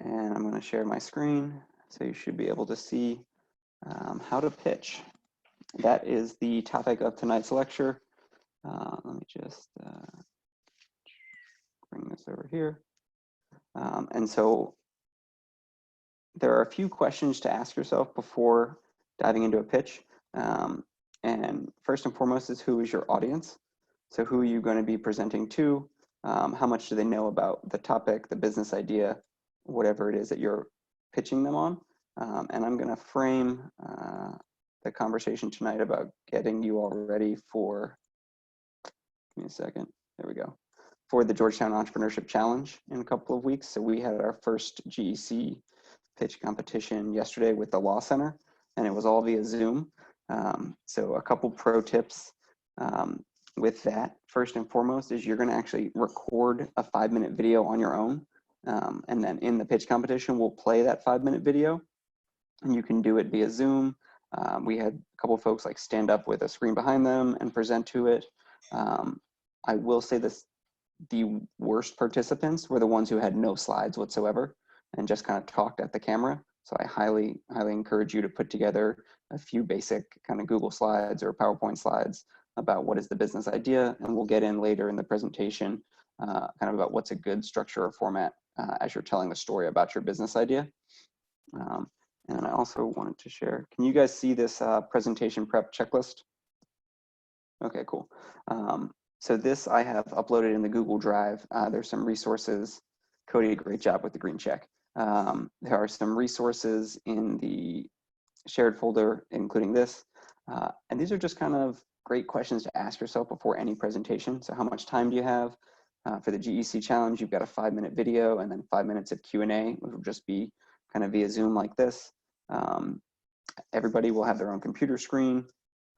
And I'm going to share my screen, so you should be able to see how to pitch. That is the topic of tonight's lecture. Let me just bring this over here. And so there are a few questions to ask yourself before diving into a pitch. And first and foremost is, who is your audience? So who are you going to be presenting to? How much do they know about the topic, the business idea, whatever it is that you're pitching them on? And I'm going to frame the conversation tonight about getting you all ready for, give me a second, there we go, for the Georgetown Entrepreneurship Challenge in a couple of weeks. So we had our first GEC pitch competition yesterday with the Law Center, and it was all via Zoom. So a couple pro tips with that. First and foremost is you're going to actually record a 5-minute video on your own, and then in the pitch competition we'll play that 5-minute video, and you can do it via Zoom. We had a couple of folks like stand up with a screen behind them and present to it. I will say this, the worst participants were the ones who had no slides whatsoever and just kind of talked at the camera. So I highly encourage you to put together a few basic kind of Google slides or PowerPoint slides about what is the business idea, and we'll get in later in the presentation kind of about what's a good structure or format as you're telling the story about your business idea. And I also wanted to share, can you guys see this presentation prep checklist? Okay, cool. So this I have uploaded in the Google Drive. There's some resources. Cody did a great job with the green check. There are some resources in the shared folder, including this. And these are just kind of great questions to ask yourself before any presentation. So how much time do you have? For the GEC challenge, you've got a 5-minute video and then 5 minutes of Q&A, which will just be kind of via Zoom like this. Everybody will have their own computer screen.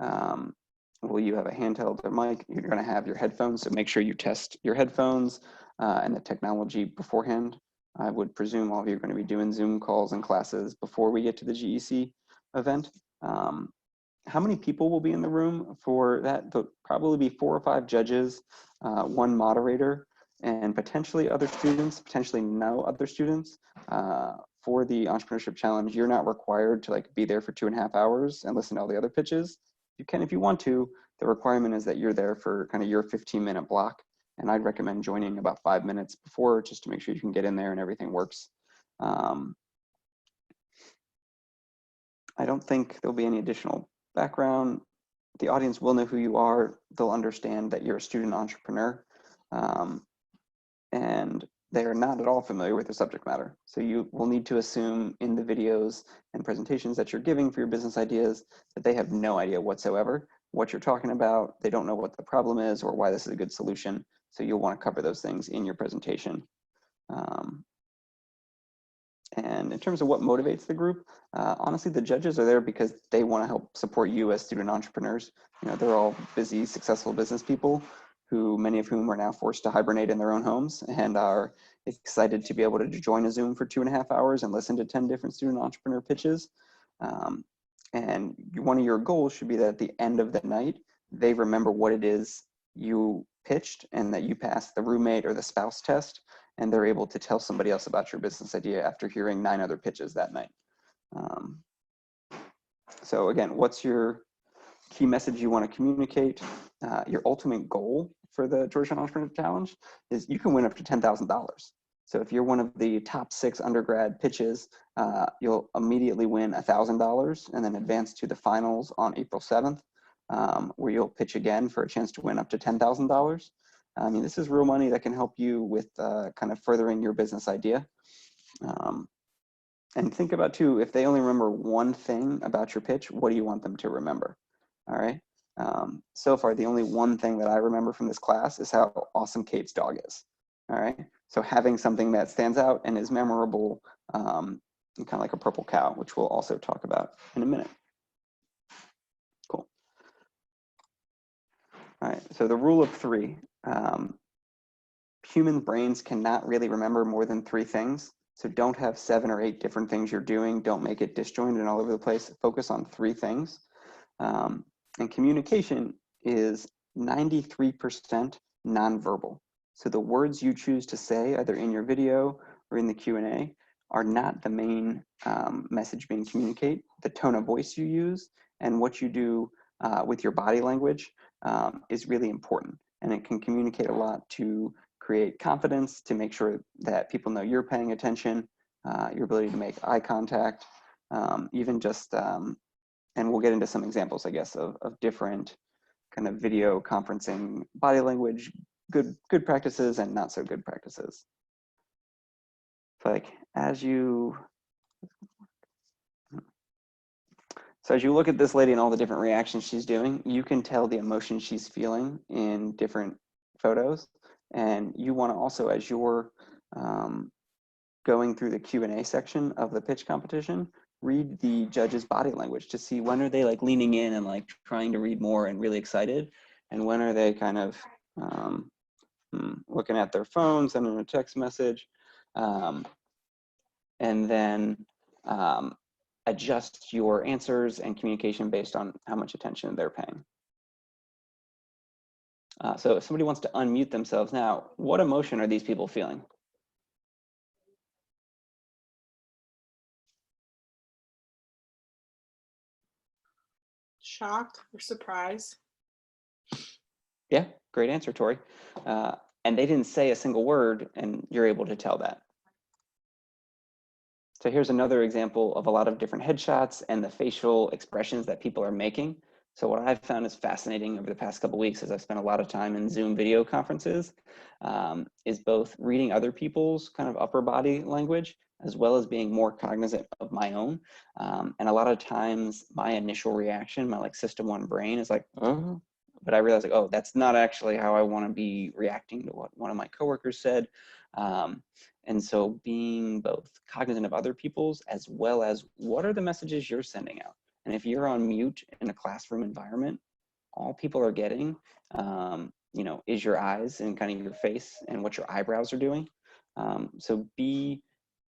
Will you have a handheld or mic? You're going to have your headphones, so make sure you test your headphones and the technology beforehand. I would presume all of you are going to be doing Zoom calls and classes before we get to the GEC event. How many people will be in the room for that? There'll probably be 4 or 5 judges, 1 moderator, and potentially other students, potentially no other students. For the Entrepreneurship Challenge, you're not required to be there for 2.5 hours and listen to all the other pitches. You can if you want to. The requirement is that you're there for kind of your 15-minute block, and I'd recommend joining about 5 minutes before, just to make sure you can get in there and everything works. I don't think there'll be any additional background. The audience will know who you are. They'll understand that you're a student entrepreneur, and they are not at all familiar with the subject matter. So you will need to assume in the videos and presentations that you're giving for your business ideas that they have no idea whatsoever what you're talking about. They don't know what the problem is or why this is a good solution. So you'll want to cover those things in your presentation. And in terms of what motivates the group, honestly, the judges are there because they want to help support you as student entrepreneurs. You know, they're all busy, successful business people who, many of whom are now forced to hibernate in their own homes and are excited to be able to join a Zoom for 2.5 hours and listen to 10 different student entrepreneur pitches. And one of your goals should be that at the end of the night, they remember what it is you pitched and that you passed the roommate or the spouse test, and they're able to tell somebody else about your business idea after hearing 9 other pitches that night. So again, what's your key message you want to communicate? Your ultimate goal for the Georgetown Entrepreneurship Challenge is you can win up to $10,000. So if you're one of the top 6 undergrad pitches, you'll immediately win $1,000 and then advance to the finals on April 7th, where you'll pitch again for a chance to win up to $10,000. I mean, this is real money that can help you with kind of furthering your business idea. And think about too, if they only remember one thing about your pitch, what do you want them to remember? All right. So far, the only one thing that I remember from this class is how awesome Kate's dog is. All right. So having something that stands out and is memorable, kind of like a purple cow, which we'll also talk about in a minute. Cool. All right. So the rule of 3. Human brains cannot really remember more than 3 things. So don't have 7 or 8 different things you're doing. Don't make it disjointed and all over the place. Focus on 3 things. And communication is 93% nonverbal. So the words you choose to say, either in your video or in the Q&A, are not the main message being communicated. The tone of voice you use and what you do with your body language is really important. And it can communicate a lot to create confidence, to make sure that people know you're paying attention, your ability to make eye contact, even just, and we'll get into some examples, I guess, of different kind of video conferencing body language, good practices and not so good practices. Like as you look at this lady and all the different reactions she's doing, you can tell the emotion she's feeling in different photos. And you want to also, as you're going through the Q&A section of the pitch competition, read the judge's body language to see when are they like leaning in and like trying to read more and really excited, and when are they kind of looking at their phone, sending a text message, and then adjust your answers and communication based on how much attention they're paying. So if somebody wants to unmute themselves now, what emotion are these people feeling? Shock or surprise. Yeah, great answer, Tori. And they didn't say a single word, and you're able to tell that. So here's another example of a lot of different headshots and the facial expressions that people are making. So what I've found is fascinating over the past couple of weeks, as I've spent a lot of time in Zoom video conferences, is both reading other people's kind of upper body language, as well as being more cognizant of my own. And a lot of times my initial reaction, my like system one brain is like, oh, but I realized like, oh, that's not actually how I want to be reacting to what one of my coworkers said. And so being both cognizant of other people's, as well as what are the messages you're sending out. And if you're on mute in a classroom environment, all people are getting, you know, is your eyes and kind of your face and what your eyebrows are doing. So be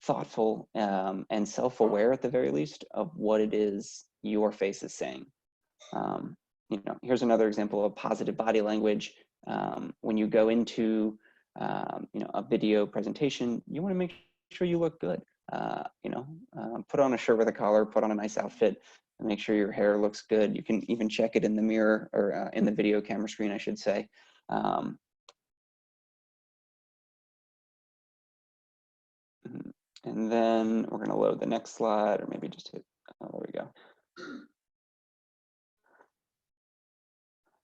thoughtful and self-aware at the very least of what it is your face is saying. You know, here's another example of positive body language. When you go into you know, a video presentation, you want to make sure you look good. You know, put on a shirt with a collar, put on a nice outfit, and make sure your hair looks good. You can even check it in the mirror or in the video camera screen, I should say. And then we're going to load the next slide, or maybe just hit, oh, there we go.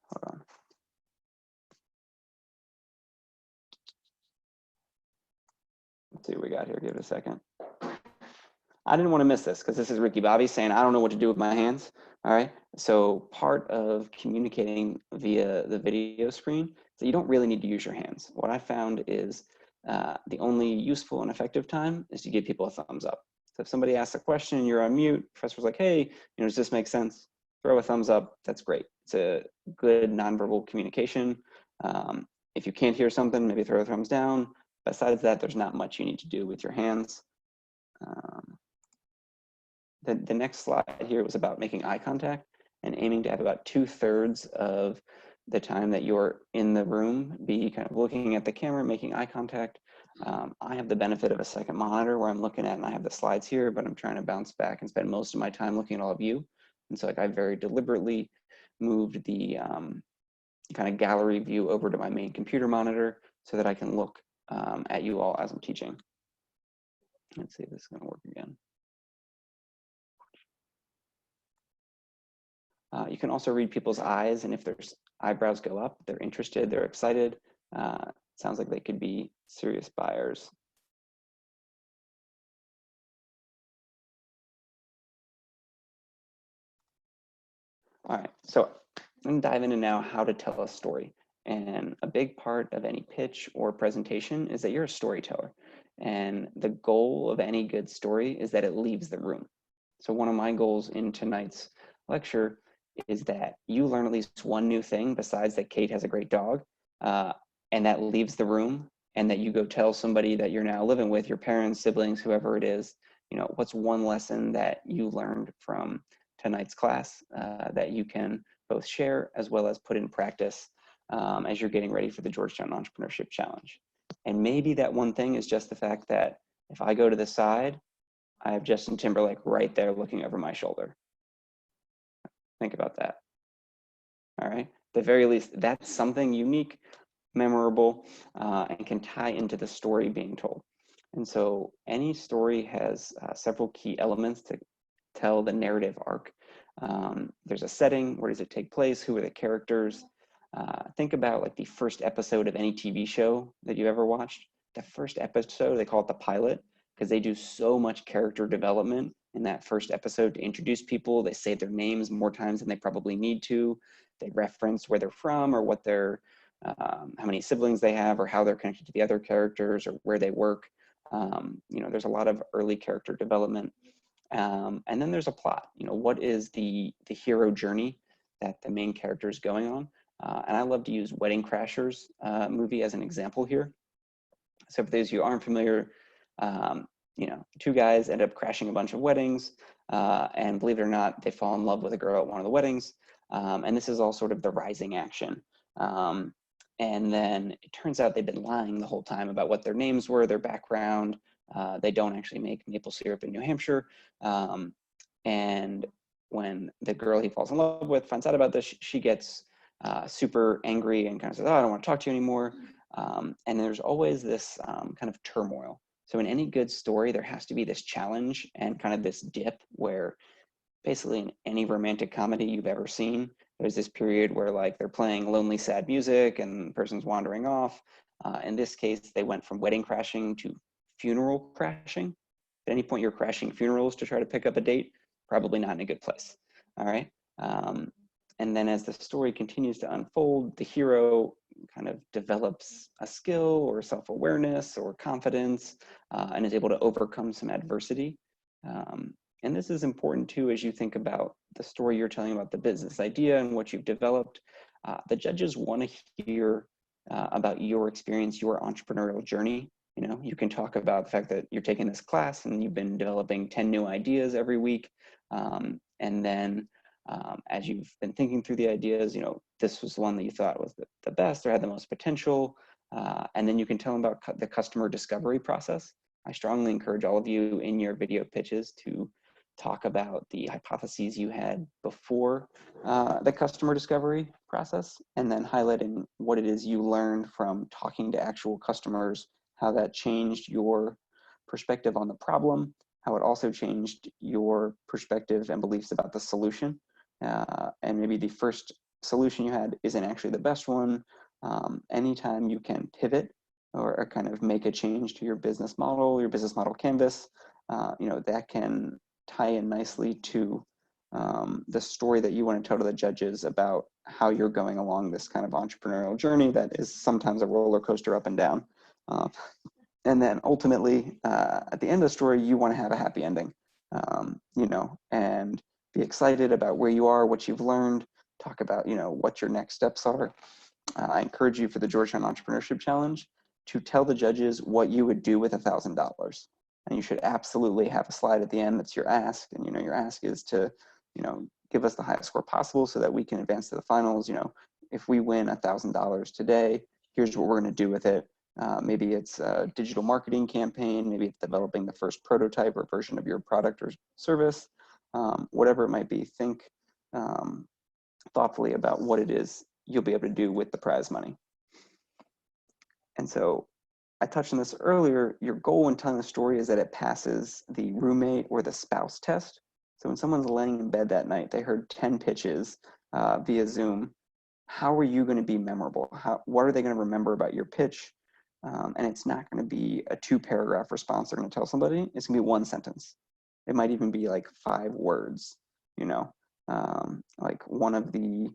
Hold on. Let's see what we got here. Give it a second. I didn't want to miss this because this is Ricky Bobby saying, I don't know what to do with my hands. All right. So part of communicating via the video screen is that you don't really need to use your hands. What I found is the only useful and effective time is to give people a thumbs up. So if somebody asks a question and you're on mute, professor's like, hey, you know, does this make sense? Throw a thumbs up. That's great. It's a good nonverbal communication. If you can't hear something, maybe throw a thumbs down. Besides that, there's not much you need to do with your hands. The next slide here was about making eye contact and aiming to have about 2/3 of the time that you're in the room be kind of looking at the camera, making eye contact. I have the benefit of a second monitor where I'm looking at and I have the slides here, but I'm trying to bounce back and spend most of my time looking at all of you. And so like I very deliberately moved the kind of gallery view over to my main computer monitor so that I can look at you all as I'm teaching. Let's see if this is going to work again. You can also read people's eyes, and if their eyebrows go up, they're interested, they're excited. Sounds like they could be serious buyers. All right, so I'm gonna dive into now how to tell a story. And a big part of any pitch or presentation is that you're a storyteller. And the goal of any good story is that it leaves the room. So one of my goals in tonight's lecture is that you learn at least one new thing besides that Kate has a great dog, and that leaves the room, and that you go tell somebody that you're now living with, your parents, siblings, whoever it is, you know, what's one lesson that you learned from tonight's class that you can both share as well as put in practice as you're getting ready for the Georgetown Entrepreneurship Challenge. And maybe that one thing is just the fact that if I go to the side I have Justin Timberlake right there looking over my shoulder. Think about that. All right. At the very least, that's something unique, memorable, and can tie into the story being told. And so any story has several key elements to tell the narrative arc. There's a setting, where does it take place, who are the characters? Think about like the first episode of any TV show that you've ever watched. The first episode, they call it the pilot, because they do so much character development in that first episode to introduce people. They say their names more times than they probably need to. They reference where they're from or what they're, how many siblings they have or how they're connected to the other characters or where they work. You know, there's a lot of early character development. And then there's a plot. You know, what is the hero journey that the main character is going on? And I love to use Wedding Crashers movie as an example here. So for those of you who aren't familiar, you know, two guys end up crashing a bunch of weddings, and believe it or not, they fall in love with a girl at one of the weddings. And this is all sort of the rising action. And then it turns out they've been lying the whole time about what their names were, their background. They don't actually make maple syrup in New Hampshire. And when the girl he falls in love with finds out about this, she gets super angry and kind of says, oh, I don't want to talk to you anymore. And there's always this kind of turmoil. So in any good story, there has to be this challenge and kind of this dip where basically in any romantic comedy you've ever seen, there's this period where like they're playing lonely, sad music and the person's wandering off. In this case, they went from wedding crashing to funeral crashing. At any point you're crashing funerals to try to pick up a date, probably not in a good place. All right. And then as the story continues to unfold, the hero kind of develops a skill or self-awareness or confidence and is able to overcome some adversity. And this is important too, as you think about the story you're telling about the business idea and what you've developed. The judges want to hear about your experience, your entrepreneurial journey. You know, you can talk about the fact that you're taking this class and you've been developing 10 new ideas every week. And then as you've been thinking through the ideas, you know, this was the one that you thought was the best or had the most potential. And then you can tell them about the customer discovery process. I strongly encourage all of you in your video pitches to talk about the hypotheses you had before the customer discovery process, and then highlighting what it is you learned from talking to actual customers, how that changed your perspective on the problem, how it also changed your perspective and beliefs about the solution. And maybe the first solution you had isn't actually the best one. Anytime you can pivot or kind of make a change to your business model canvas, you know, that can tie in nicely to the story that you want to tell to the judges about how you're going along this kind of entrepreneurial journey that is sometimes a roller coaster up and down. And then ultimately, at the end of the story, you want to have a happy ending, you know, and be excited about where you are, what you've learned, talk about, you know, what your next steps are. I encourage you for the Georgetown Entrepreneurship Challenge to tell the judges what you would do with $1,000. And you should absolutely have a slide at the end that's your ask. And, you know, your ask is to, you know, give us the highest score possible so that we can advance to the finals. You know, if we win $1,000 today, here's what we're going to do with it. Maybe it's a digital marketing campaign. Maybe it's developing the first prototype or version of your product or service. Whatever it might be, think thoughtfully about what it is you'll be able to do with the prize money. And so I touched on this earlier, your goal when telling the story is that it passes the roommate or the spouse test. So when someone's laying in bed that night, they heard 10 pitches via Zoom, how are you going to be memorable? What are they going to remember about your pitch? And it's not going to be a 2-paragraph response they're going to tell somebody. It's going to be 1 sentence. It might even be like 5 words, you know, like one of the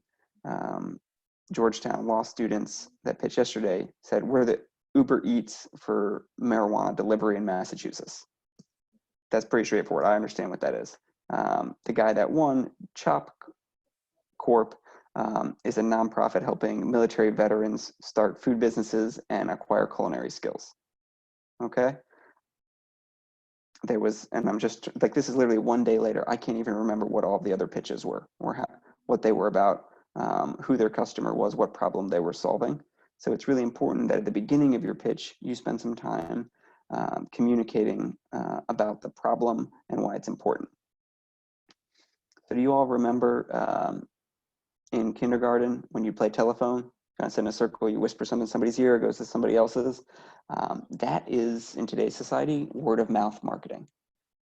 Georgetown law students that pitched yesterday said, we're the Uber Eats for marijuana delivery in Massachusetts. That's pretty straightforward. I understand what that is. The guy that won, Chop Corp, is a nonprofit helping military veterans start food businesses and acquire culinary skills. Okay. There was, and I'm just like, this is literally 1 day later. I can't even remember what all the other pitches were or what they were about, who their customer was, what problem they were solving. So it's really important that at the beginning of your pitch, you spend some time communicating about the problem and why it's important. So do you all remember in kindergarten when you play telephone, kind of sit in a circle, you whisper something in somebody's ear, it goes to somebody else's? That is, in today's society, word of mouth marketing.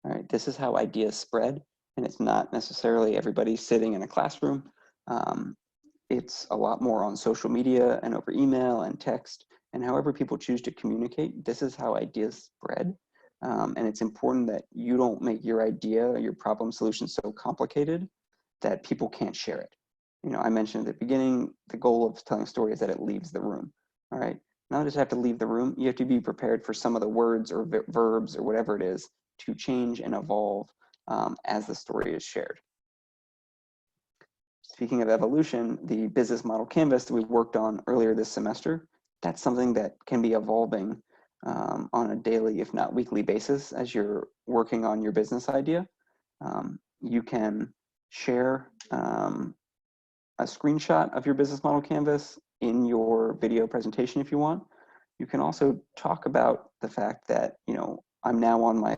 All right, this is how ideas spread, and it's not necessarily everybody sitting in a classroom. It's a lot more on social media and over email and text, and however people choose to communicate. This is how ideas spread. And it's important that you don't make your idea or your problem solution so complicated that people can't share it. You know, I mentioned at the beginning, the goal of telling a story is that it leaves the room. All right, not just have to leave the room, you have to be prepared for some of the words or verbs or whatever it is to change and evolve as the story is shared. Speaking of evolution, the business model canvas that we worked on earlier this semester, that's something that can be evolving on a daily, if not weekly basis as you're working on your business idea. You can share a screenshot of your business model canvas in your video presentation if you want. You can also talk about the fact that, you know, I'm now on my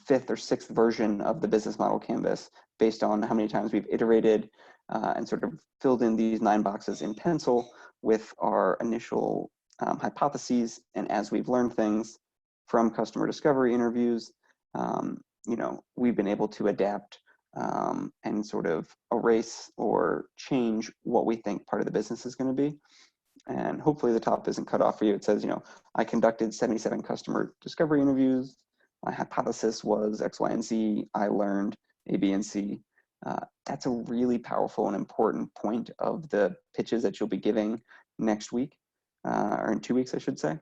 5th or 6th version of the business model canvas based on how many times we've iterated and sort of filled in these 9 boxes in pencil with our initial hypotheses. And as we've learned things from customer discovery interviews, you know, we've been able to adapt and sort of erase or change what we think part of the business is going to be. And hopefully the top isn't cut off for you. It says, you know, I conducted 77 customer discovery interviews. My hypothesis was X, Y, and Z. I learned A, B, and C. That's a really powerful and important point of the pitches that you'll be giving next week, or in 2 weeks, I should say,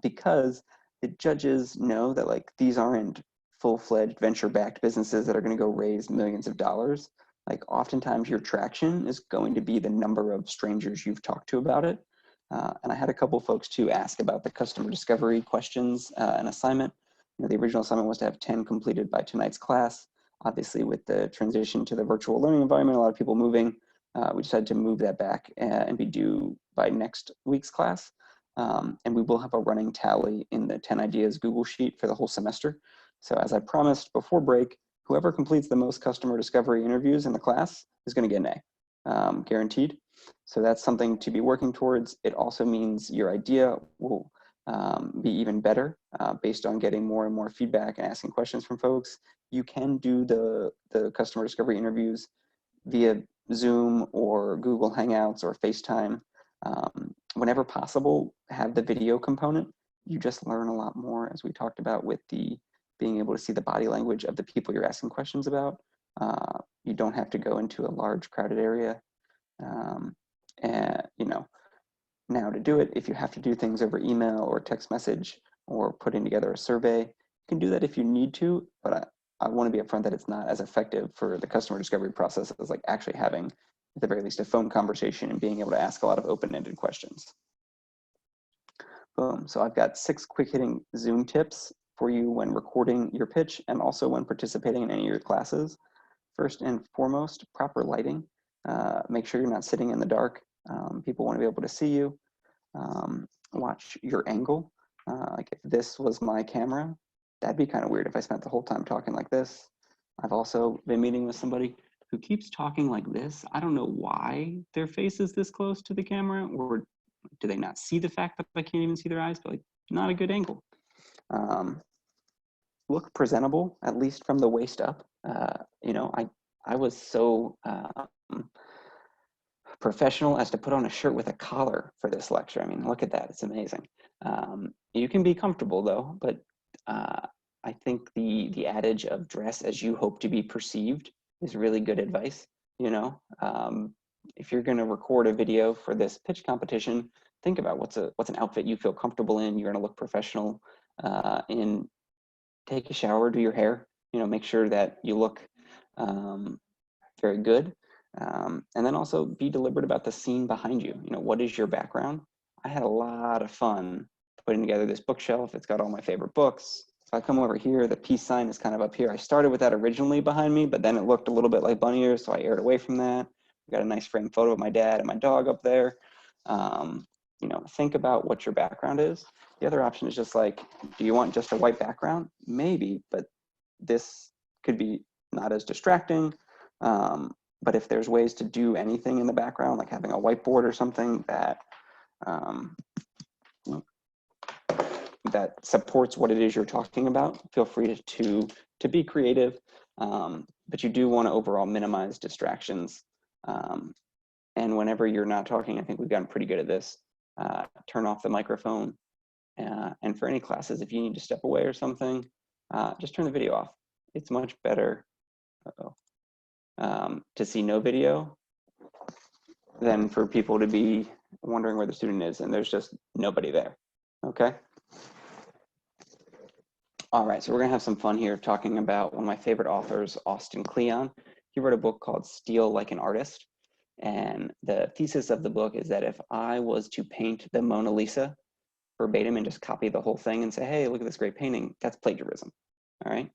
because the judges know that like these aren't full-fledged venture-backed businesses that are going to go raise millions of dollars. Like oftentimes your traction is going to be the number of strangers you've talked to about it. And I had a couple folks too ask about the customer discovery questions and assignment. You know, the original assignment was to have 10 completed by tonight's class. Obviously with the transition to the virtual learning environment, a lot of people moving, we decided to move that back and be due by next week's class. And we will have a running tally in the 10 ideas Google Sheet for the whole semester. So as I promised before break, whoever completes the most customer discovery interviews in the class is going to get an A, guaranteed. So that's something to be working towards. It also means your idea will be even better based on getting more and more feedback and asking questions from folks. You can do the customer discovery interviews via Zoom or Google Hangouts or FaceTime. Whenever possible, have the video component. You just learn a lot more, as we talked about, with the being able to see the body language of the people you're asking questions about. You don't have to go into a large crowded area. And, you know, now to do it, if you have to do things over email or text message or putting together a survey, you can do that if you need to, but I want to be upfront that it's not as effective for the customer discovery process as like actually having, at the very least, a phone conversation and being able to ask a lot of open-ended questions. Boom. So I've got 6 quick hitting Zoom tips for you when recording your pitch and also when participating in any of your classes. First and foremost, proper lighting. Make sure you're not sitting in the dark. People want to be able to see you. Watch your angle. Like if this was my camera, that'd be kind of weird if I spent the whole time talking like this. I've also been meeting with somebody who keeps talking like this. I don't know why their face is this close to the camera, or do they not see the fact that I can't even see their eyes, but like not a good angle. Look presentable, at least from the waist up. You know, I was so professional as to put on a shirt with a collar for this lecture. I mean, look at that, it's amazing. You can be comfortable though, but I think the adage of dress as you hope to be perceived is really good advice. You know, if you're gonna record a video for this pitch competition, think about what's an outfit you feel comfortable in, you're gonna look professional in. Take a shower, do your hair, you know, make sure that you look very good. And then also be deliberate about the scene behind you. You know, what is your background? I had a lot of fun putting together this bookshelf. It's got all my favorite books. If I come over here, the peace sign is kind of up here. I started with that originally behind me, but then it looked a little bit like bunny ears, so I aired away from that. We got a nice framed photo of my dad and my dog up there. think about what your background is. The other option is just like, do you want just a white background? Maybe, but this could be not as distracting. But if there's ways to do anything in the background, like having a whiteboard or something that that supports what it is you're talking about, feel free to be creative. But you do want to overall minimize distractions. And whenever you're not talking, I think we've gotten pretty good at this. Turn off the microphone. And for any classes, if you need to step away or something, just turn the video off. It's much better to see no video than for people to be wondering where the student is and there's just nobody there. Okay? All right, so we're gonna have some fun here talking about one of my favorite authors, Austin Kleon. He wrote a book called Steal Like an Artist. And the thesis of the book is that if I was to paint the Mona Lisa verbatim and just copy the whole thing and say, hey, look at this great painting, that's plagiarism, all right?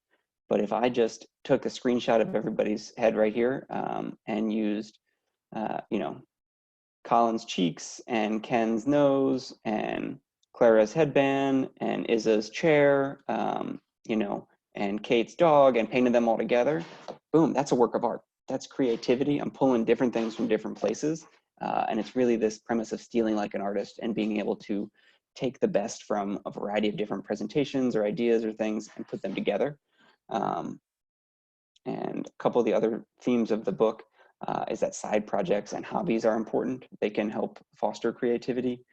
But if I just took a screenshot of everybody's head right here and used, Colin's cheeks and Ken's nose and Clara's headband and Izza's chair, and Kate's dog, and painted them all together, boom, that's a work of art. That's creativity. I'm pulling different things from different places. And it's really this premise of stealing like an artist and being able to take the best from a variety of different presentations or ideas or things and put them together. And a couple of the other themes of the book is that side projects and hobbies are important. They can help foster creativity,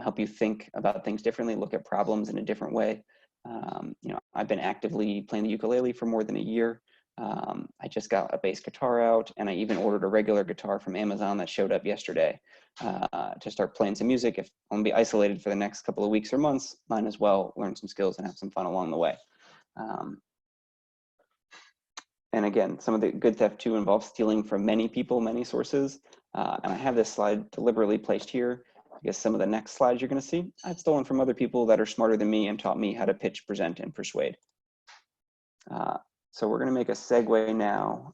help you think about things differently, look at problems in a different way. I've been actively playing the ukulele for more than a year. I just got a bass guitar out, and I even ordered a regular guitar from Amazon that showed up yesterday to start playing some music. If I'm gonna be isolated for the next couple of weeks or months, might as well learn some skills and have some fun along the way. And again, some of the good theft too involves stealing from many people, many sources. And I have this slide deliberately placed here. I guess some of the next slides you're gonna see, I've stolen from other people that are smarter than me and taught me how to pitch, present, and persuade. So we're gonna make a segue now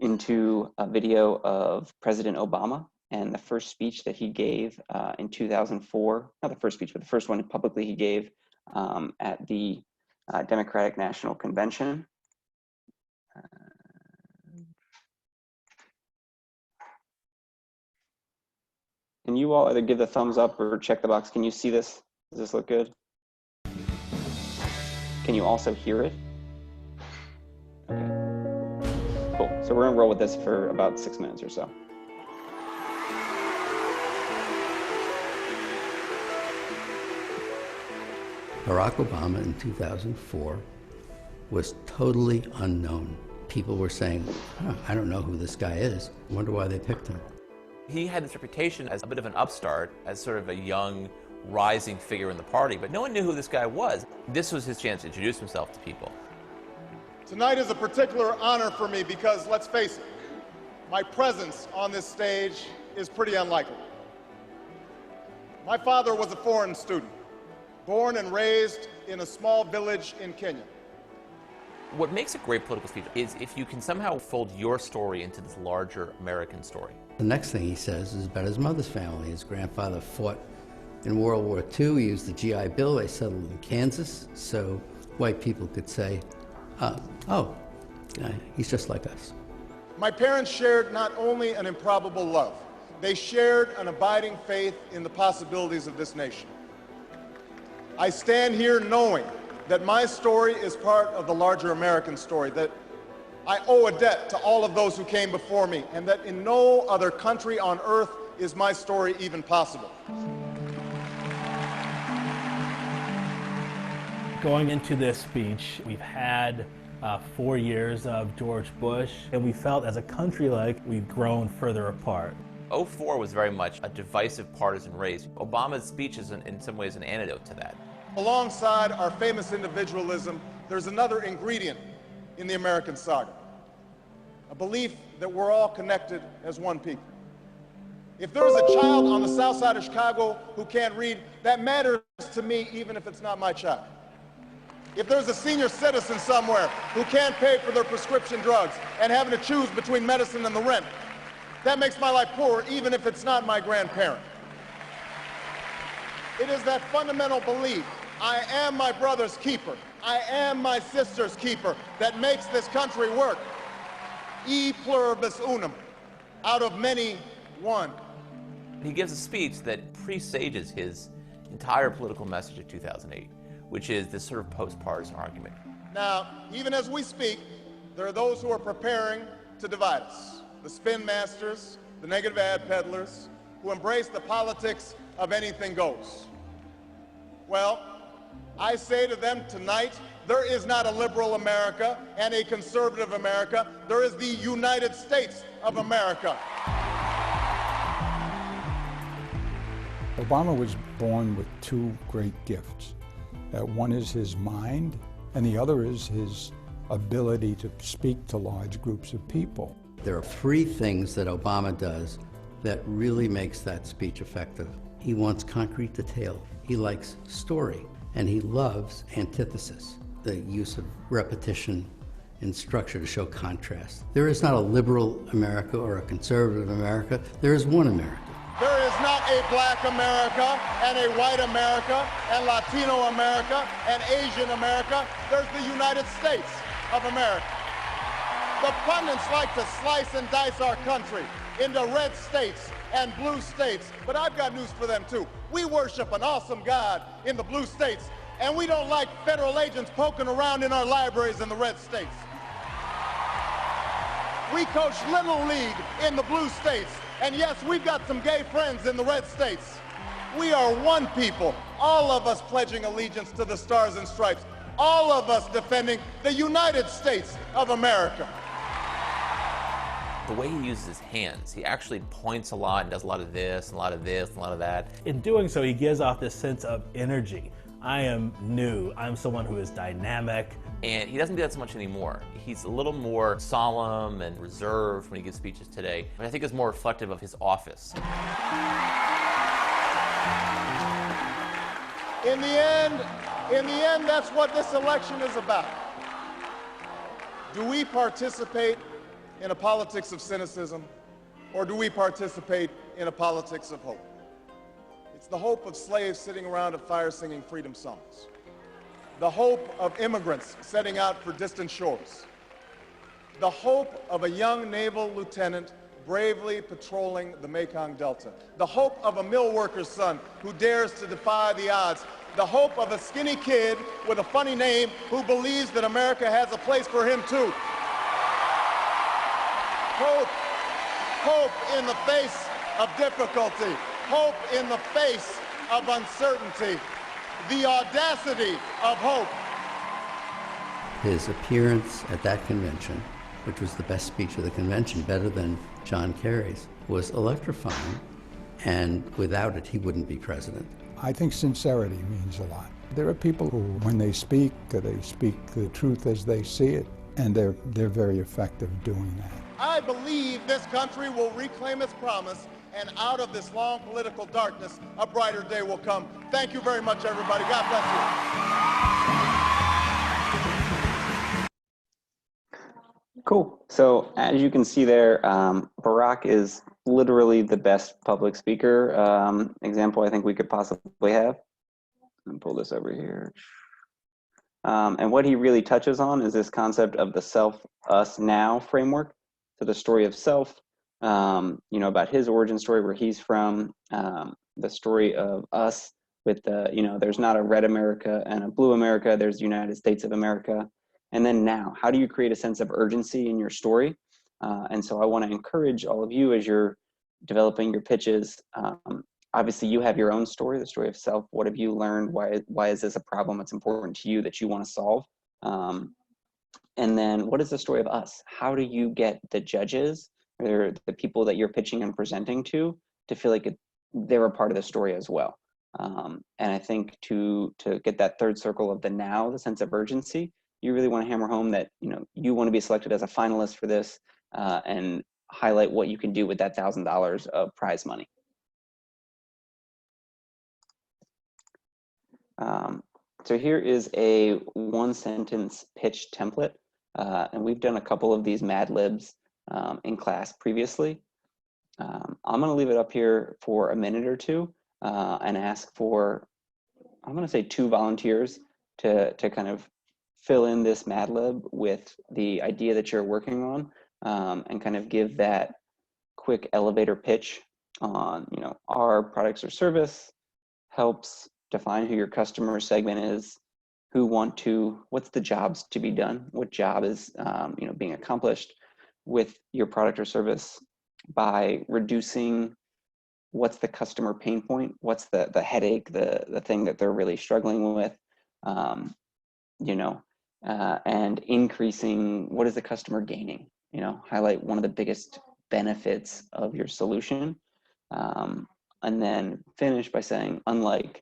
into a video of President Obama and the first speech that he gave in 2004, not the first speech, but the first one publicly he gave at the Democratic National Convention. Can you all either give the thumbs up or check the box? Can you see this? Does this look good? Can you also hear it? Okay. Cool. So we're gonna roll with this for about 6 minutes or so. Barack Obama in 2004 was totally unknown. People were saying, I don't know who this guy is. I wonder why they picked him. He had this reputation as a bit of an upstart, as sort of a young, rising figure in the party, but no one knew who this guy was. This was his chance to introduce himself to people. Tonight is a particular honor for me because, let's face it, my presence on this stage is pretty unlikely. My father was a foreign student, born and raised in a small village in Kenya. What makes a great political speech is if you can somehow fold your story into this larger American story. The next thing he says is about his mother's family. His grandfather fought in World War II. He used the GI Bill. They settled in Kansas, so white people could say, he's just like us. My parents shared not only an improbable love, they shared an abiding faith in the possibilities of this nation. I stand here knowing that my story is part of the larger American story, that I owe a debt to all of those who came before me, and that in no other country on earth is my story even possible. Going into this speech, we've had 4 years of George Bush, and we felt as a country like we've grown further apart. 2004 was very much a divisive partisan race. Obama's speech is in some ways an antidote to that. Alongside our famous individualism, there's another ingredient in the American saga, a belief that we're all connected as one people. If there's a child on the south side of Chicago who can't read, that matters to me even if it's not my child. If there's a senior citizen somewhere who can't pay for their prescription drugs and having to choose between medicine and the rent, that makes my life poorer even if it's not my grandparent. It is that fundamental belief, I am my brother's keeper, I am my sister's keeper, that makes this country work. E pluribus unum, out of many, one. He gives a speech that presages his entire political message of 2008, which is this sort of post-partisan argument. Now, even as we speak, there are those who are preparing to divide us. The spin masters, the negative ad peddlers, who embrace the politics of anything goes. Well, I say to them tonight, there is not a liberal America and a conservative America. There is the United States of America. Obama was born with two great gifts. One is his mind, and the other is his ability to speak to large groups of people. There are three things that Obama does that really makes that speech effective. He wants concrete detail. He likes story, and he loves antithesis, the use of repetition in structure to show contrast. There is not a liberal America or a conservative America. There is one America. There is not a black America and a white America and Latino America and Asian America. There's the United States of America. The pundits like to slice and dice our country into red states and blue states, but I've got news for them too. We worship an awesome God in the blue states, and we don't like federal agents poking around in our libraries in the red states. We coach Little League in the blue states, and yes, we've got some gay friends in the red states. We are one people, all of us pledging allegiance to the Stars and Stripes, all of us defending the United States of America. The way he uses his hands, he actually points a lot and does a lot of this, and a lot of this, and a lot of that. In doing so, he gives off this sense of energy. I am new. I'm someone who is dynamic. And he doesn't do that so much anymore. He's a little more solemn and reserved when he gives speeches today, but I think it's more reflective of his office. In the end, that's what this election is about. Do we participate in a politics of cynicism, or do we participate in a politics of hope? It's the hope of slaves sitting around a fire singing freedom songs. The hope of immigrants setting out for distant shores. The hope of a young naval lieutenant bravely patrolling the Mekong Delta. The hope of a mill worker's son who dares to defy the odds. The hope of a skinny kid with a funny name who believes that America has a place for him too. Hope in the face of difficulty. Hope in the face of uncertainty. The audacity of hope. His appearance at that convention, which was the best speech of the convention, better than John Kerry's, was electrifying, and without it, he wouldn't be president. I think sincerity means a lot. There are people who, when they speak the truth as they see it, and they're very effective doing that. I believe this country will reclaim its promise, and out of this long political darkness, a brighter day will come. Thank you very much, everybody. God bless you. Cool. So as you can see there, Barack is literally the best public speaker example I think we could possibly have. Let me pull this over here. And what he really touches on is this concept of the self, us, now framework. So the story of self, about his origin story, where he's from, the story of us with the, there's not a red America and a blue America, there's the United States of America. And then now, how do you create a sense of urgency in your story? And so I want to encourage all of you as you're developing your pitches. Obviously, you have your own story, the story of self. What have you learned? Why is this a problem that's important to you that you want to solve? And then what is the story of us? How do you get the judges or the people that you're pitching and presenting to feel like they're a part of the story as well? And I think to get that third circle of the now, the sense of urgency, you really want to hammer home that you want to be selected as a finalist for this and highlight what you can do with that $1,000 of prize money. So here is a one-sentence pitch template, and we've done a couple of these Mad Libs in class previously. I'm going to leave it up here for a minute or two, and ask for, I'm going to say 2 volunteers to kind of fill in this Mad Lib with the idea that you're working on, and kind of give that quick elevator pitch on, you know, our products or service helps define who your customer segment is, what's the jobs to be done, what job is, you know, being accomplished with your product or service by reducing what's the customer pain point, what's the headache, the thing that they're really struggling with, you know, and increasing what is the customer gaining, you know, highlight one of the biggest benefits of your solution, and then finish by saying, unlike,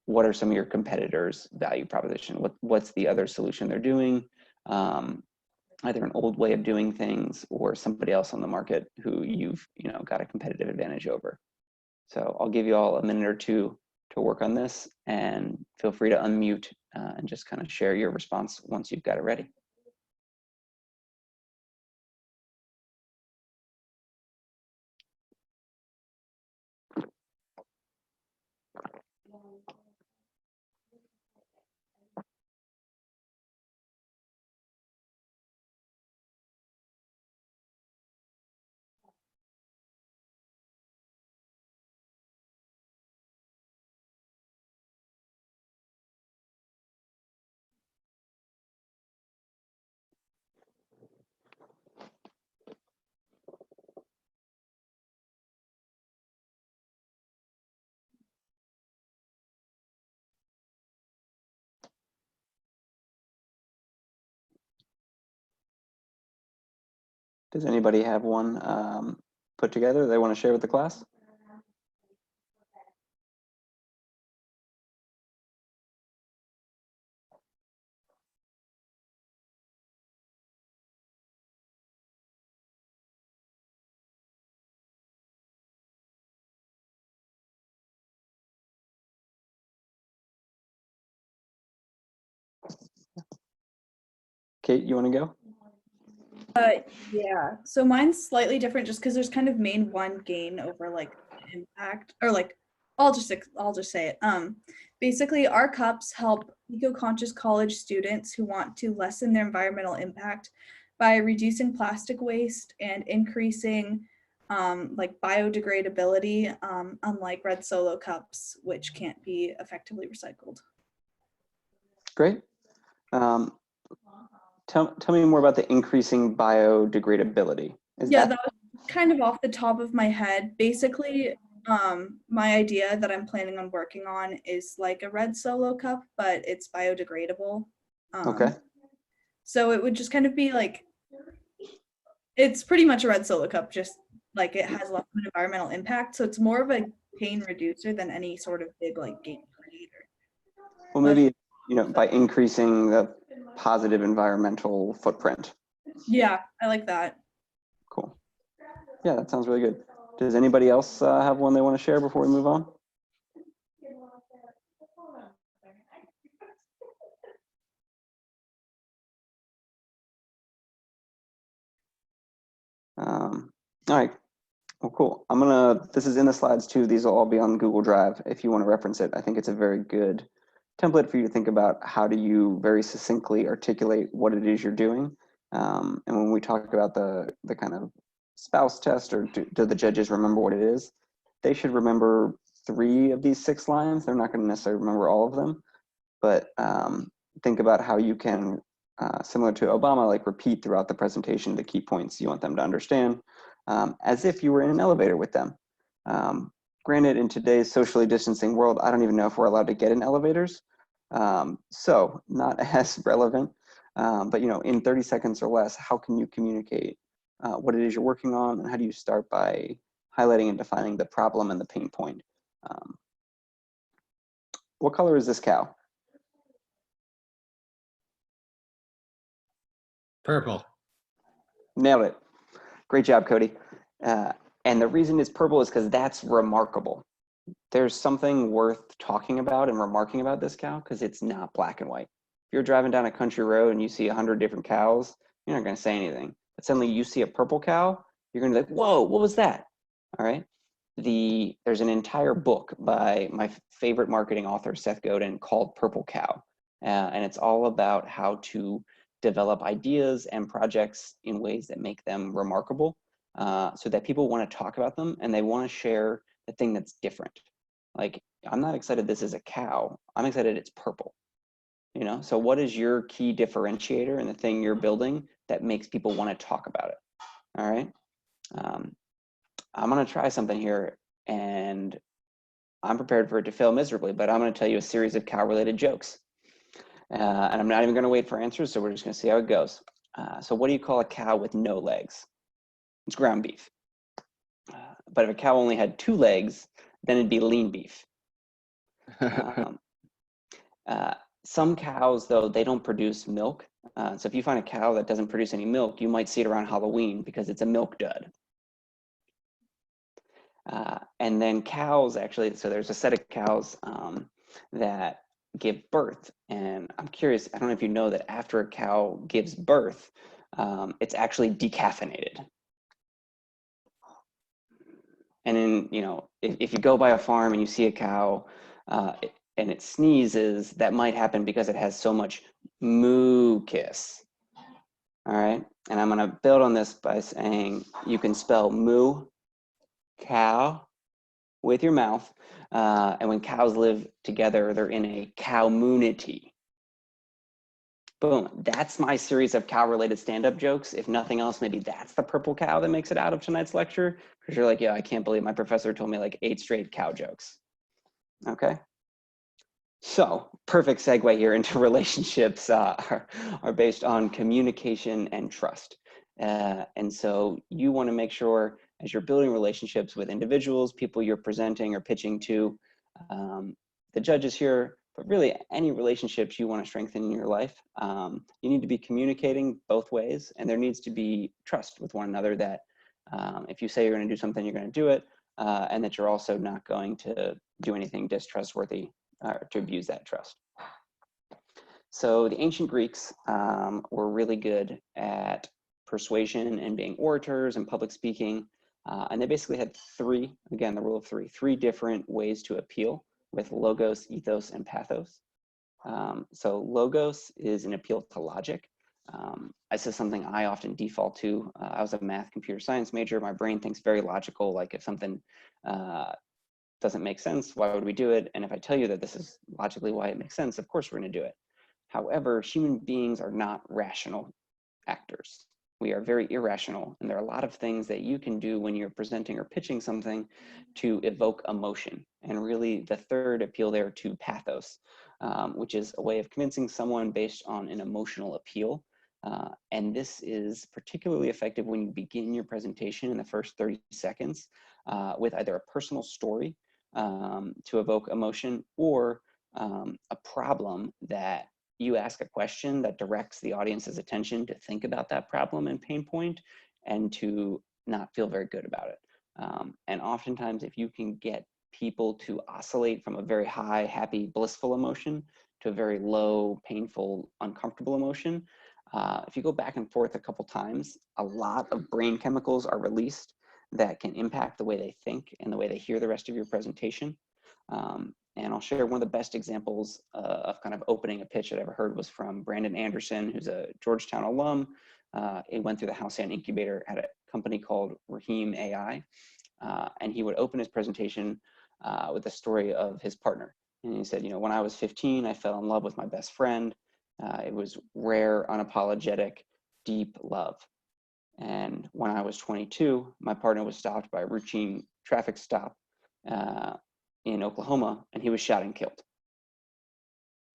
what are some of your competitors' value proposition? What's the other solution they're doing? Either an old way of doing things or somebody else on the market who you've, you know, got a competitive advantage over. So I'll give you all a minute or two to work on this, and feel free to unmute and just kind of share your response once you've got it ready. Does anybody have one put together they want to share with the class? Kate, you want to go? Yeah, so mine's slightly different just because there's kind of main one gain over like impact, or like I'll just say it. Basically our cups help eco-conscious college students who want to lessen their environmental impact by reducing plastic waste and increasing like biodegradability, unlike red Solo cups, which can't be effectively recycled. Great. Tell me more about the increasing biodegradability. Yeah, that was kind of off the top of my head. Basically, my idea that I'm planning on working on is like a red Solo cup, but it's biodegradable. Okay. So it would just kind of be like, it's pretty much a red Solo cup, just like it has less of an environmental impact. So it's more of a pain reducer than any sort of big like gain creator. Well, maybe, you know, by increasing the positive environmental footprint. Yeah, I like that. Cool. Yeah, that sounds really good. Does anybody else have one they want to share before we move on? All right. Well, cool. This is in the slides too. These will all be on Google Drive if you want to reference it. I think it's a very good template for you to think about how do you very succinctly articulate what it is you're doing. And when we talk about the kind of spouse test, or do the judges remember what it is, they should remember 3 of these 6 lines. They're not going to necessarily remember all of them, but think about how you can, similar to Obama, like repeat throughout the presentation the key points you want them to understand, as if you were in an elevator with them. Granted, in today's socially distancing world, I don't even know if we're allowed to get in elevators, so not as relevant. But you know, in 30 seconds or less, how can you communicate what it is you're working on, and how do you start by highlighting and defining the problem and the pain point? What color is this cow? Purple. Nailed it. Great job, Cody. And the reason it's purple is because that's remarkable. There's something worth talking about and remarking about this cow because it's not black and white. If you're driving down a country road and you see 100 different cows, you're not going to say anything. But suddenly you see a purple cow, you're going to be like, whoa, what was that? All right. there's an entire book by my favorite marketing author, Seth Godin, called Purple Cow. And it's all about how to develop ideas and projects in ways that make them remarkable, so that people want to talk about them and they want to share the thing that's different. Like, I'm not excited this is a cow. I'm excited it's purple. You know, so what is your key differentiator in the thing you're building that makes people want to talk about it? All right. I'm going to try something here, and I'm prepared for it to fail miserably, but I'm going to tell you a series of cow-related jokes. And I'm not even going to wait for answers, so we're just going to see how it goes. So what do you call a cow with no legs? It's ground beef. But if a cow only had 2 legs, then it'd be lean beef. Some cows, though, they don't produce milk. So if you find a cow that doesn't produce any milk, you might see it around Halloween because it's a milk dud. And then cows, actually, so there's a set of cows that give birth. And I'm curious, I don't know if you know that after a cow gives birth, it's actually decaffeinated. And then, you know, if you go by a farm and you see a cow and it sneezes, that might happen because it has so much mucus. All right. And I'm going to build on this by saying you can spell moo, cow, with your mouth. And when cows live together, they're in a cowmunity. Boom. That's my series of cow-related stand-up jokes. If nothing else, maybe that's the purple cow that makes it out of tonight's lecture. Because you're like, yeah, I can't believe my professor told me like 8 straight cow jokes. Okay. So perfect segue here into relationships are based on communication and trust. And so you want to make sure as you're building relationships with individuals, people you're presenting or pitching to, the judges here, but really any relationships you want to strengthen in your life, you need to be communicating both ways, and there needs to be trust with one another that if you say you're going to do something, you're going to do it, and that you're also not going to do anything distrustworthy to abuse that trust. So the ancient Greeks were really good at persuasion and being orators and public speaking. And they basically had 3, again, the rule of 3 different ways to appeal with logos, ethos, and pathos. So logos is an appeal to logic. This is something I often default to. I was a math computer science major. My brain thinks very logical, like if something doesn't make sense, why would we do it? And if I tell you that this is logically why it makes sense, of course we're going to do it. However, human beings are not rational actors. We are very irrational, and there are a lot of things that you can do when you're presenting or pitching something to evoke emotion. And really the third appeal there to pathos, which is a way of convincing someone based on an emotional appeal. And this is particularly effective when you begin your presentation in the first 30 seconds with either a personal story to evoke emotion, or a problem that you ask a question that directs the audience's attention to think about that problem and pain point and to not feel very good about it. And oftentimes, if you can get people to oscillate from a very high, happy, blissful emotion to a very low, painful, uncomfortable emotion, if you go back and forth a couple times, a lot of brain chemicals are released that can impact the way they think and the way they hear the rest of your presentation. And I'll share one of the best examples of kind of opening a pitch that I ever heard was from Brandon Anderson, who's a Georgetown alum. He went through the House and Incubator at a company called Raheem AI. And he would open his presentation with the story of his partner. And he said, you know, when I was 15, I fell in love with my best friend. It was rare, unapologetic, deep love. And when I was 22, my partner was stopped by a routine traffic stop in Oklahoma, and he was shot and killed.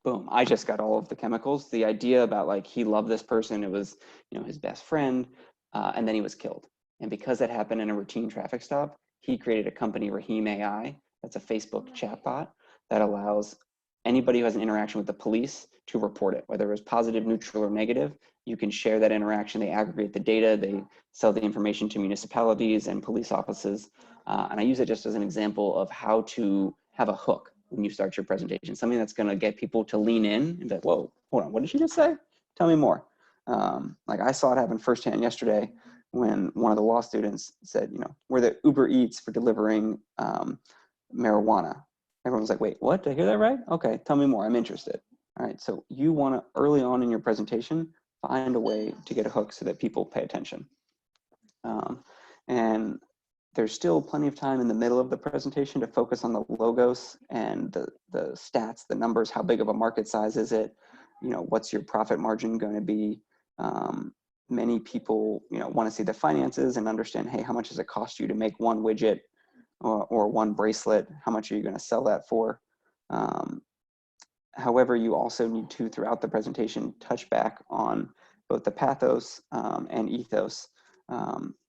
Boom, I just got all of the chemicals. The idea about like he loved this person, it was, you know, his best friend, and then he was killed. And because that happened in a routine traffic stop, he created a company, Raheem AI, that's a Facebook chatbot that allows anybody who has an interaction with the police to report it, whether it was positive, neutral, or negative. You can share that interaction. They aggregate the data. They sell the information to municipalities and police offices. And I use it just as an example of how to have a hook when you start your presentation, something that's going to get people to lean in and be like, whoa, hold on, what did she just say? Tell me more. Like I saw it happen firsthand yesterday. when one of the law students said, we're the Uber Eats for delivering marijuana. Everyone was like, wait, what? Did I hear that right? Okay, tell me more. I'm interested. All right, so you want to, early on in your presentation, find a way to get a hook so that people pay attention. And there's still plenty of time in the middle of the presentation to focus on the logos and the stats, the numbers, how big of a market size is it? What's your profit margin going to be? Many people, want to see the finances and understand, hey, how much does it cost you to make one widget or one bracelet? How much are you going to sell that for? However, you also need to, throughout the presentation, touch back on both the pathos and ethos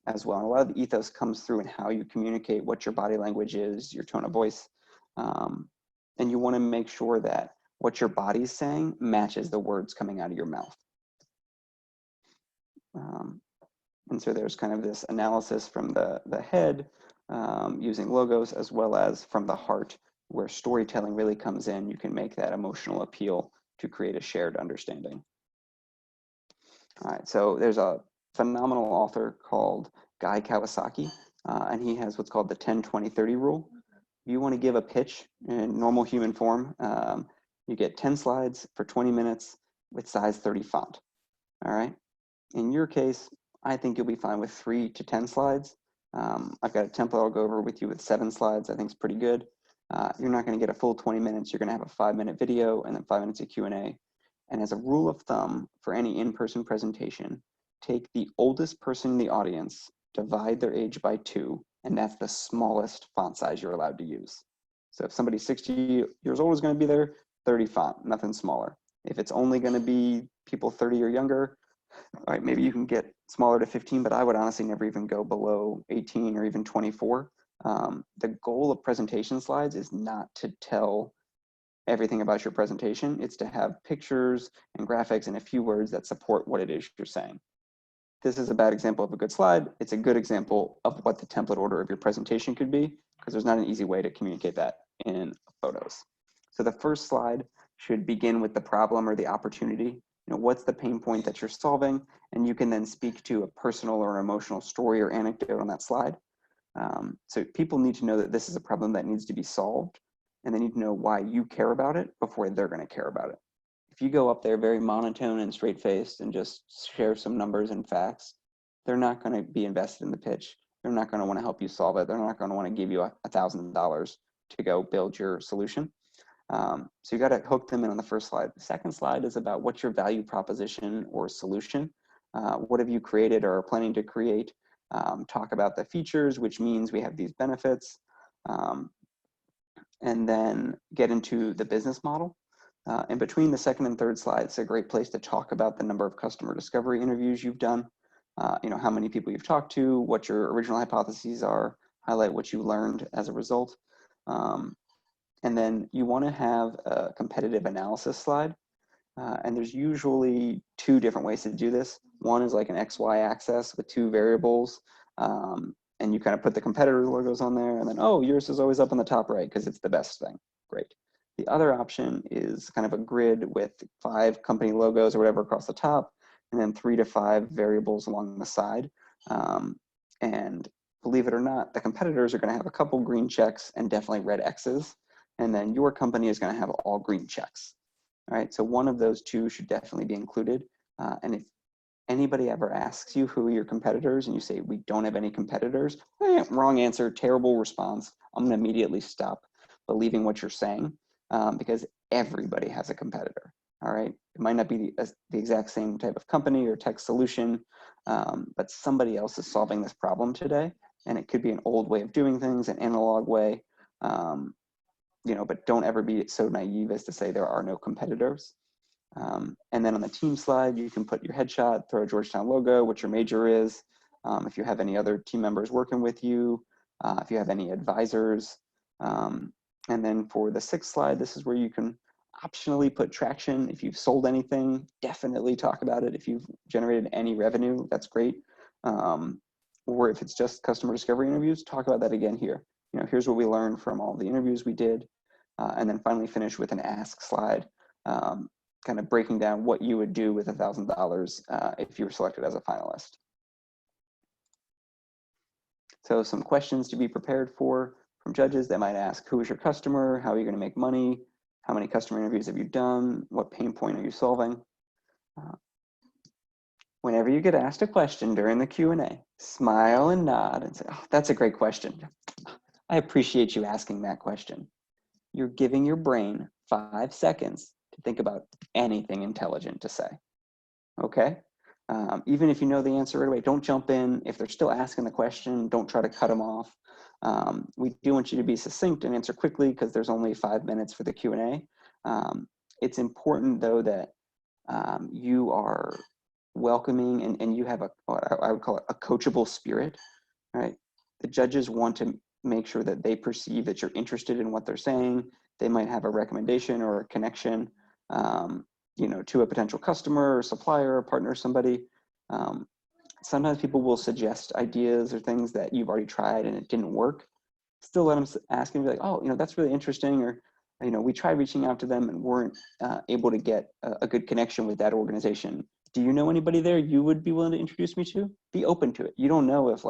as well. And a lot of the ethos comes through in how you communicate, what your body language is, your tone of voice. And you want to make sure that what your body's saying matches the words coming out of your mouth. And so there's kind of this analysis from the head using logos, as well as from the heart, where storytelling really comes in. You can make that emotional appeal to create a shared understanding. All right, so there's a phenomenal author called Guy Kawasaki, and he has what's called the 10-20-30 rule. If you want to give a pitch in normal human form, you get 10 slides for 20 minutes with size 30 font. All right. In your case, I think you'll be fine with 3 to 10 slides. I've got a template I'll go over with you with 7 slides. I think it's pretty good. You're not going to get a full 20 minutes. You're going to have a 5-minute video and then 5 minutes of Q&A. And as a rule of thumb for any in-person presentation, take the oldest person in the audience, divide their age by 2, and that's the smallest font size you're allowed to use. So if somebody 60 years old is going to be there, 30 font, nothing smaller. If it's only going to be people 30 or younger, all right, maybe you can get smaller to 15, but I would honestly never even go below 18 or even 24. The goal of presentation slides is not to tell everything about your presentation. It's to have pictures and graphics and a few words that support what it is you're saying. This is a bad example of a good slide. It's a good example of what the template order of your presentation could be, because there's not an easy way to communicate that in photos. So the first slide should begin with the problem or the opportunity. What's the pain point that you're solving? And you can then speak to a personal or emotional story or anecdote on that slide. So people need to know that this is a problem that needs to be solved, and they need to know why you care about it before they're going to care about it. If you go up there very monotone and straight-faced and just share some numbers and facts, they're not going to be invested in the pitch. They're not going to want to help you solve it. They're not going to want to give you $1,000 to go build your solution. So you got to hook them in on the first slide. The second slide is about what's your value proposition or solution. What have you created or are planning to create? Talk about the features, which means we have these benefits. And then get into the business model. And between the second and third slides, it's a great place to talk about the number of customer discovery interviews you've done, how many people you've talked to, what your original hypotheses are, highlight what you learned as a result. And then you want to have a competitive analysis slide. And there's usually 2 different ways to do this. One is like an XY axis with 2 variables. And you kind of put the competitor logos on there, and then, oh, yours is always up on the top right because it's the best thing. Great. The other option is kind of a grid with 5 company logos or whatever across the top, and then 3 to 5 variables along the side. And believe it or not, the competitors are going to have a couple green checks and definitely red X's. And then your company is going to have all green checks. All right, so one of those 2 should definitely be included. And if anybody ever asks you who are your competitors and you say, we don't have any competitors, wrong answer, terrible response. I'm going to immediately stop believing what you're saying because everybody has a competitor. All right, it might not be the exact same type of company or tech solution, but somebody else is solving this problem today. And it could be an old way of doing things, an analog way. But don't ever be so naive as to say there are no competitors. And then on the team slide, you can put your headshot, throw a Georgetown logo, what your major is, if you have any other team members working with you, if you have any advisors. And then for the 6th slide, this is where you can optionally put traction. If you've sold anything, definitely talk about it. If you've generated any revenue, that's great. Or if it's just customer discovery interviews, talk about that again here. Here's what we learned from all the interviews we did. And then finally finish with an ask slide, kind of breaking down what you would do with $1,000 if you were selected as a finalist. So some questions to be prepared for from judges. They might ask, who is your customer? How are you going to make money? How many customer interviews have you done? What pain point are you solving? Whenever you get asked a question during the Q&A, smile and nod and say, oh, that's a great question. I appreciate you asking that question. You're giving your brain 5 seconds to think about anything intelligent to say, okay? Even if you know the answer right away, don't jump in. If they're still asking the question, don't try to cut them off. We do want you to be succinct and answer quickly because there's only 5 minutes for the Q&A. It's important though that you are welcoming and you have what I would call it a coachable spirit, right? The judges want to make sure that they perceive that you're interested in what they're saying. They might have a recommendation or a connection, to a potential customer or supplier or partner or somebody. Sometimes people will suggest ideas or things that you've already tried and it didn't work. Still let them ask and be like, oh, that's really interesting. Or, we tried reaching out to them and weren't able to get a good connection with that organization. Do you know anybody there you would be willing to introduce me to? Be open to it. You don't know if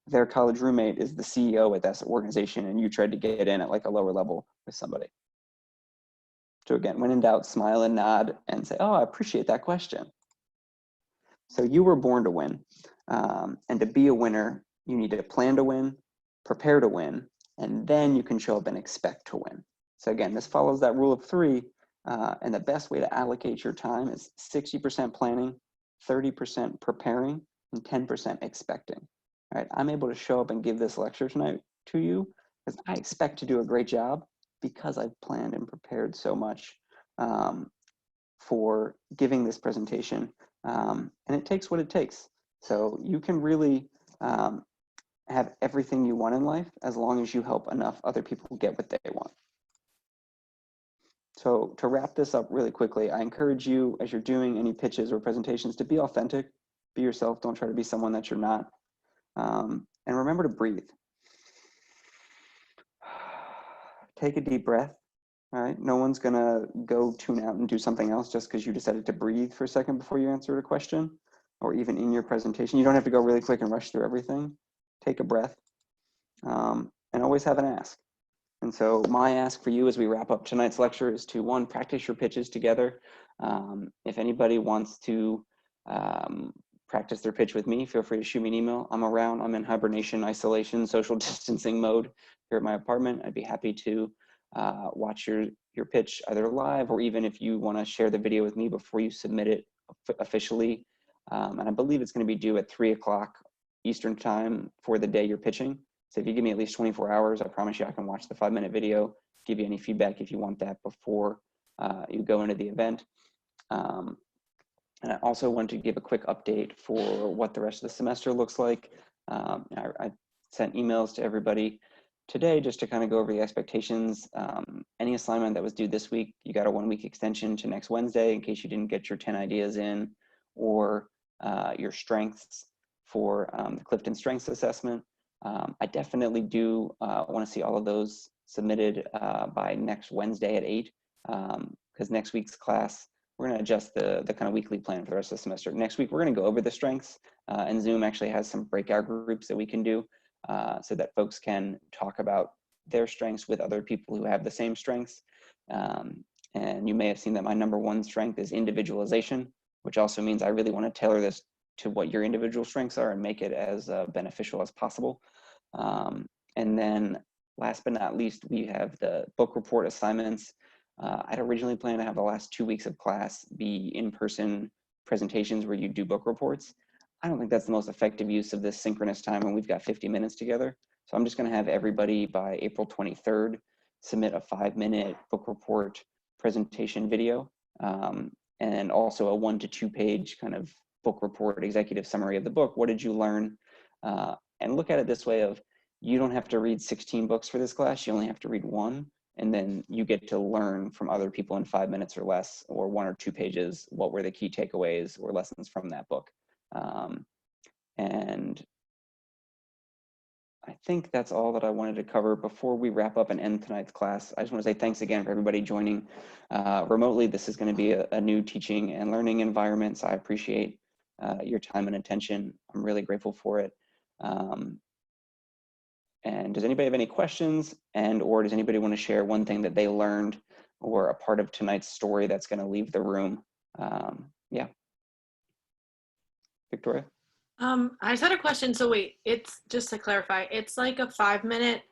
their college roommate is the CEO at that organization and you tried to get in at a lower level with somebody. So again, when in doubt, smile and nod and say, oh, I appreciate that question. So you were born to win. And to be a winner, you need to plan to win, prepare to win, and then you can show up and expect to win. So again, this follows that rule of 3. And the best way to allocate your time is 60% planning, 30% preparing, and 10% expecting. All right, I'm able to show up and give this lecture tonight to you because I expect to do a great job because I've planned and prepared so much for giving this presentation. And it takes what it takes. So you can really have everything you want in life as long as you help enough other people get what they want. So to wrap this up really quickly, I encourage you as you're doing any pitches or presentations to be authentic, be yourself, don't try to be someone that you're not. And remember to breathe. Take a deep breath, all right? No one's gonna go tune out and do something else just because you decided to breathe for a second before you answer a question, or even in your presentation. You don't have to go really quick and rush through everything. Take a breath, and always have an ask. And so my ask for you as we wrap up tonight's lecture is to, 1, practice your pitches together. If anybody wants to practice their pitch with me, feel free to shoot me an email. I'm around. I'm in hibernation, isolation, social distancing mode here at my apartment. I'd be happy to watch your pitch either live or even if you want to share the video with me before you submit it officially. And I believe it's going to be due at 3 o'clock Eastern time for the day you're pitching. So if you give me at least 24 hours, I promise you I can watch the 5-minute video, give you any feedback if you want that before you go into the event. And I also want to give a quick update for what the rest of the semester looks like. I sent emails to everybody today just to kind of go over the expectations. Any assignment that was due this week, you got a 1-week extension to next Wednesday in case you didn't get your 10 ideas in, or your strengths for the Clifton Strengths Assessment. I definitely do want to see all of those submitted by next Wednesday at 8, because next week's class, we're going to adjust the kind of weekly plan for the rest of the semester. Next week, we're going to go over the strengths, and Zoom actually has some breakout groups that we can do so that folks can talk about their strengths with other people who have the same strengths. And you may have seen that my #1 strength is individualization, which also means I really want to tailor this to what your individual strengths are and make it as beneficial as possible. And then last but not least, we have the book report assignments. I'd originally planned to have the last 2 weeks of class be in-person presentations where you do book reports. I don't think that's the most effective use of this synchronous time when we've got 50 minutes together. So I'm just going to have everybody by April 23rd submit a 5-minute book report presentation video, and also a 1 to 2 page kind of book report executive summary of the book. What did you learn? And look at it this way of, you don't have to read 16 books for this class, you only have to read 1, and then you get to learn from other people in 5 minutes or less, or 1 or 2 pages, what were the key takeaways or lessons from that book. And I think that's all that I wanted to cover before we wrap up and end tonight's class. I just want to say thanks again for everybody joining remotely. This is going to be a new teaching and learning environment, so I appreciate your time and attention. I'm really grateful for it. And does anybody have any questions, and or does anybody want to share one thing that they learned or a part of tonight's story that's going to leave the room? Yeah. Victoria? I just had a question. So wait, it's just to clarify, it's like a 5-minute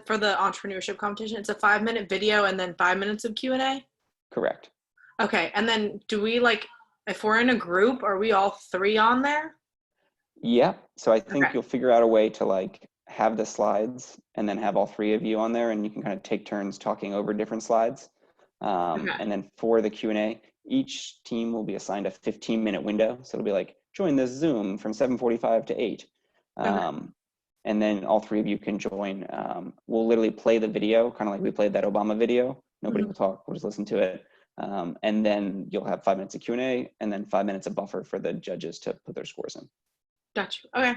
for the entrepreneurship competition. It's a 5-minute video and then 5 minutes of Q&A. Correct. Okay, and then do we like, if we're in a group, are we all 3 on there? Yeah. So I think Okay. you'll figure out a way to like have the slides and then have all 3 of you on there, and you can kind of take turns talking over different slides. Okay. And then for the Q&A, each team will be assigned a 15-minute window. So it'll be like, join this Zoom from 7:45 to 8. Okay. And then all 3 of you can join. We'll literally play the video, kind of like we played that Obama video. Nobody will talk, we'll just listen to it. And then you'll have 5 minutes of Q&A and then 5 minutes of buffer for the judges to put their scores in. Gotcha. Okay.